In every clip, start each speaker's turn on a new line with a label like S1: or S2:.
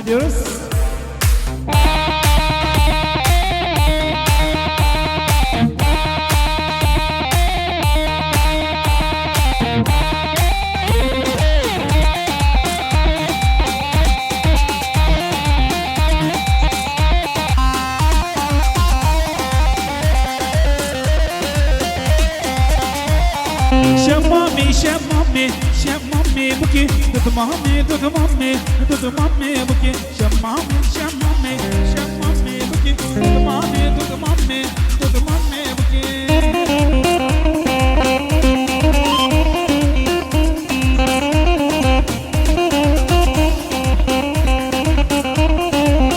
S1: ediyoruz. Şemmami buki Dudumami buki Şemmami buki Dudumami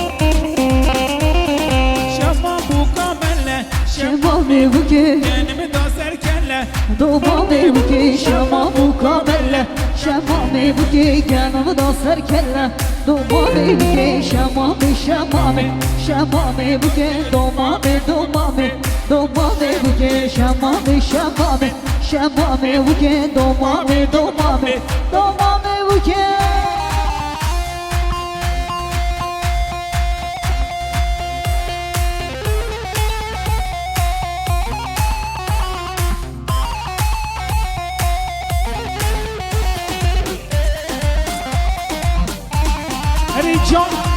S1: buki Şemmam buka belle
S2: Şemmami buki
S1: Kendimi döserkenle
S2: Dumami buki şemmam kamelle Şemmami buki canımı da serkelle Dumami buki şemmami buki Dumami buki şemmami buki Dumami buki
S1: Hadi John.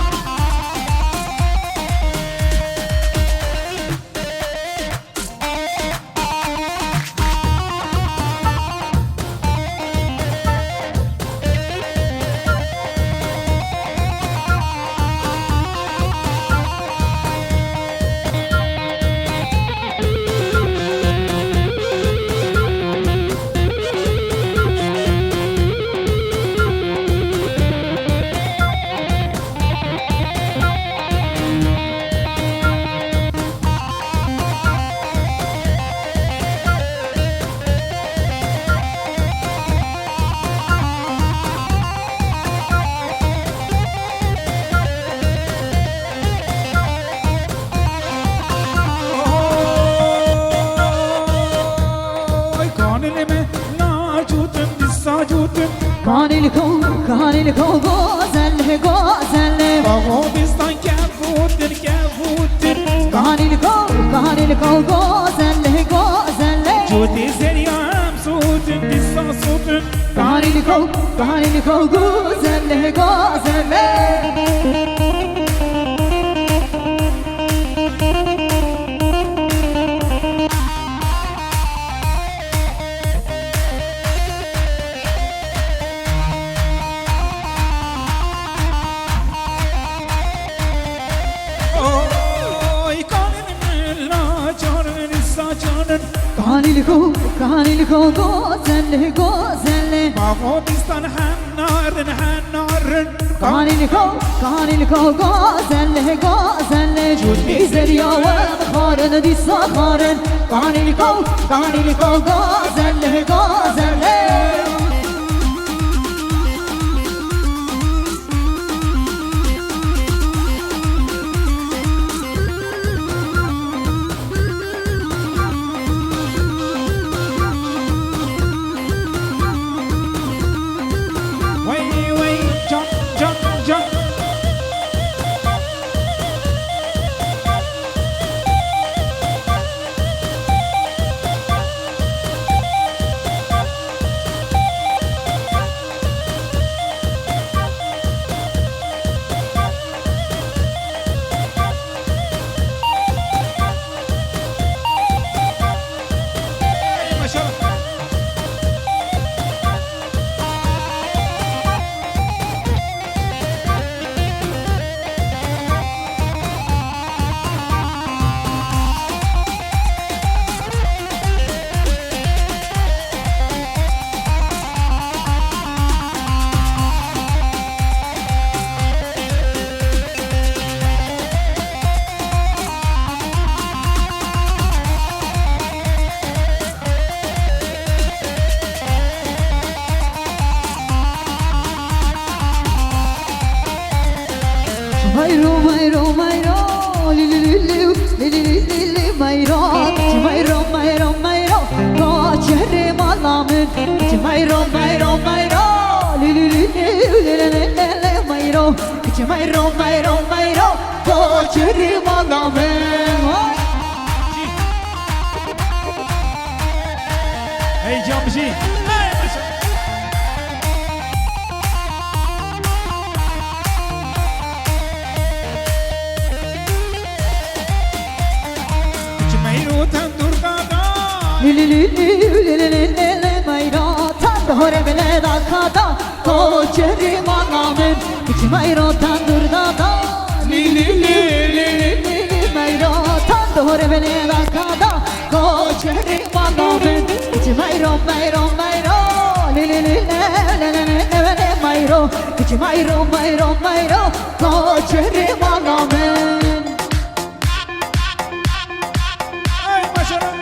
S2: Kanil ko gozel
S1: Bağobistan kefutir
S2: Kanil ko gozel
S1: Cuti seriyam sutin dissa sutin
S2: Kanil ko gozel Kanil ko gozel
S1: Bağobistan hannarın
S2: Kanil ko gozel Cuti yavan kharın disa kharın Kanil ko gozel Hiç mayro mayro mayro Koçeri malamın
S1: Heyecan bir şey. Meyru tandur kada
S2: Lili mayro Tandır bile da kada Koçeri malamın Hiç mayro tandır da Lili mayro Tandır bile da kada Koçeri malamın Hiç mayro mayro mayro Lili mayro Hiç mayro mayro mayro Koçeri malamın
S1: Ay maşallah.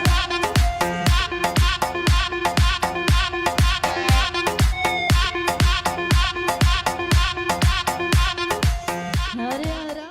S2: Hare hare